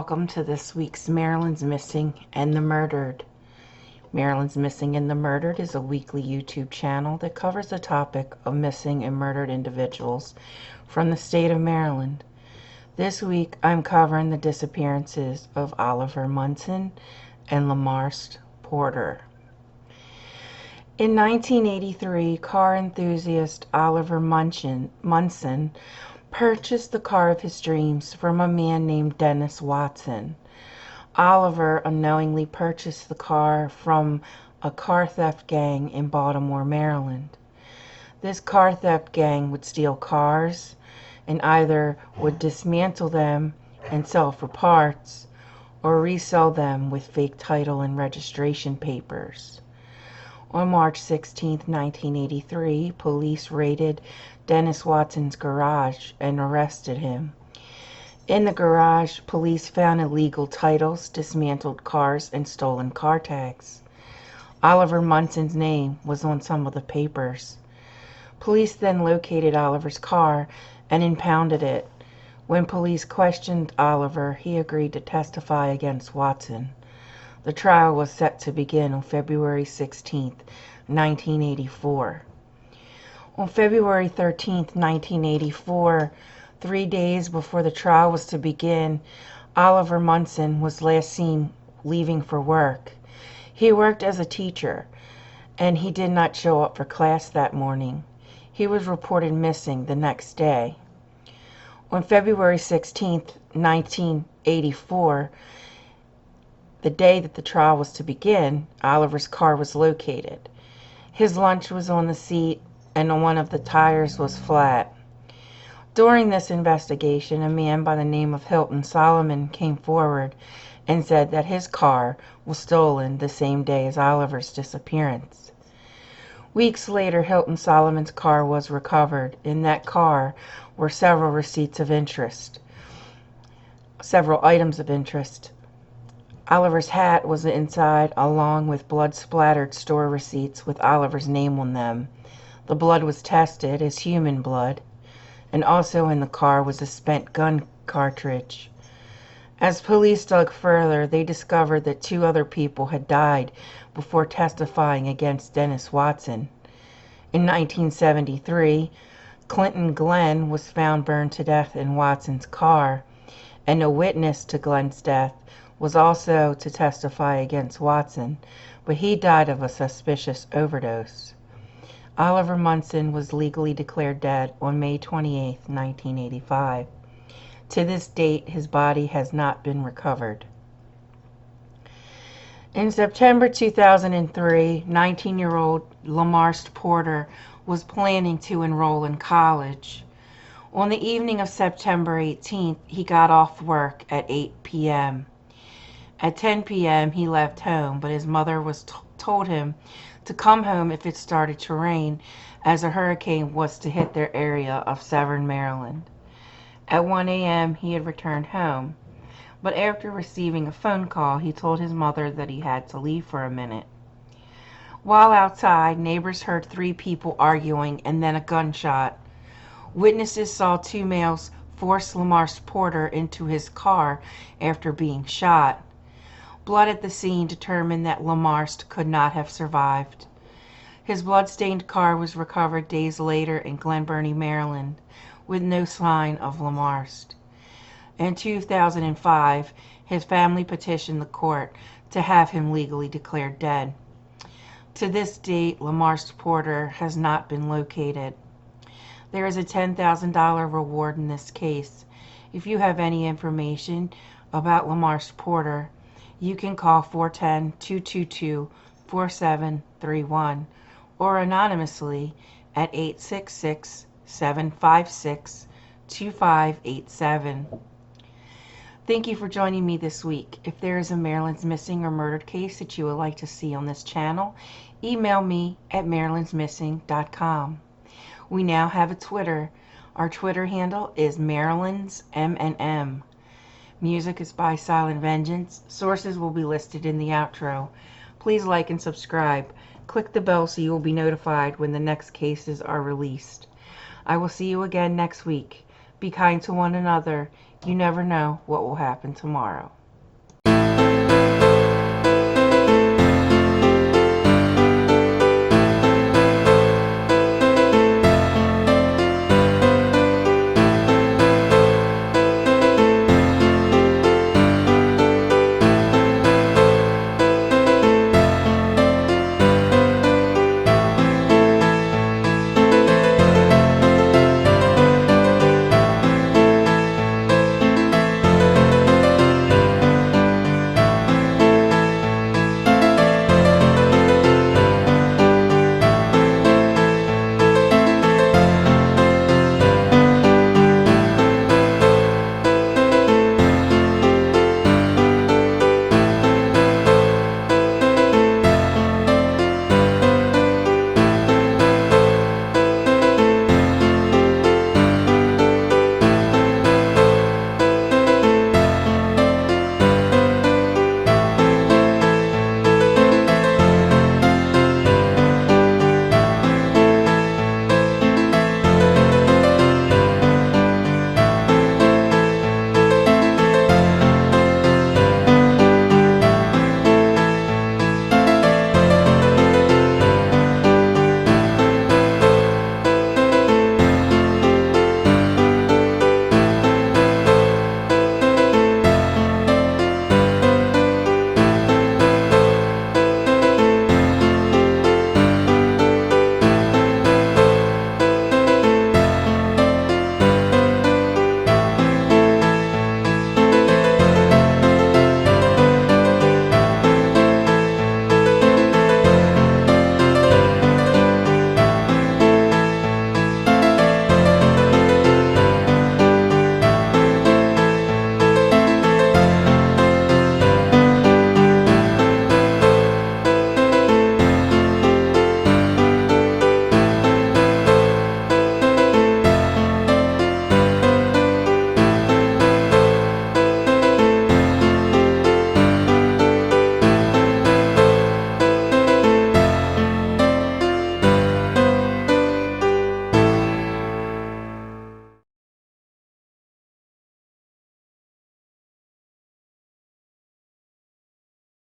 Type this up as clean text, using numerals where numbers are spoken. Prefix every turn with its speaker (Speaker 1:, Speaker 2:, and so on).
Speaker 1: welcome to this week's Maryland's Missing and the Murdered. Maryland's Missing and the Murdered is a weekly YouTube channel that covers the topic of missing and murdered individuals from the state of Maryland. This week I'm covering the disappearances of Oliver Munson and Lamarst Porter. In 1983, car enthusiast Oliver Munson purchased the car of his dreams from a man named Dennis Watson. Oliver unknowingly purchased the car from a car theft gang in Baltimore, Maryland. This car theft gang would steal cars and either would dismantle them and sell for parts or resell them with fake title and registration papers. On March 16, 1983, police raided Dennis Watson's garage and arrested him. In the garage, police found illegal titles, dismantled cars, and stolen car tags. Oliver Munson's name was on some of the papers. Police then located Oliver's car and impounded it. When police questioned Oliver, he agreed to testify against Watson. The trial was set to begin on February 16, 1984. On February 13, 1984, 3 days before the trial was to begin, Oliver Munson was last seen leaving for work. He worked as a teacher, and he did not show up for class that morning. He was reported missing the next day. On February 16, 1984, the day that the trial was to begin, Oliver's car was located. His lunch was on the seat, and one of the tires was flat. During this investigation, a man by the name of Hilton Solomon came forward and said that his car was stolen the same day as Oliver's disappearance. Weeks later, Hilton Solomon's car was recovered. In that car were several items of interest. Oliver's hat was inside, along with blood-splattered store receipts with Oliver's name on them. The blood was tested as human blood, and also in the car was a spent gun cartridge. As police dug further, they discovered that 2 other people had died before testifying against Dennis Watson. In 1973, Clinton Glenn was found burned to death in Watson's car, and a witness to Glenn's death was also to testify against Watson, but he died of a suspicious overdose. Oliver Munson was legally declared dead on May 28, 1985. To this date, his body has not been recovered. In September 2003, 19-year-old Lamarst Porter was planning to enroll in college. On the evening of September 18th, he got off work at 8 p.m. At 10 p.m., he left home, but his mother told him to come home if it started to rain, as a hurricane was to hit their area of Severn, Maryland. At 1 a.m., he had returned home, but after receiving a phone call, he told his mother that he had to leave for a minute. While outside, neighbors heard 3 people arguing and then a gunshot. Witnesses saw 2 males force Lamarst Porter into his car after being shot. Blood at the scene determined that Lamarst could not have survived. His blood-stained car was recovered days later in Glen Burnie, Maryland, with no sign of Lamarst. In 2005, his family petitioned the court to have him legally declared dead. To this date, Lamarst Porter has not been located. There is a $10,000 reward in this case. If you have any information about Lamarst Porter, you can call 410-222-4731 or anonymously at 866-756-2587. Thank you for joining me this week. If there is a Maryland's missing or murdered case that you would like to see on this channel, email me at marylandsmissing.com. We now have a Twitter. Our Twitter handle is MarylandsMNM. Music is by Silent Vengeance. Sources will be listed in the outro. Please like and subscribe. Click the bell so you will be notified when the next cases are released. I will see you again next week. Be kind to one another. You never know what will happen tomorrow.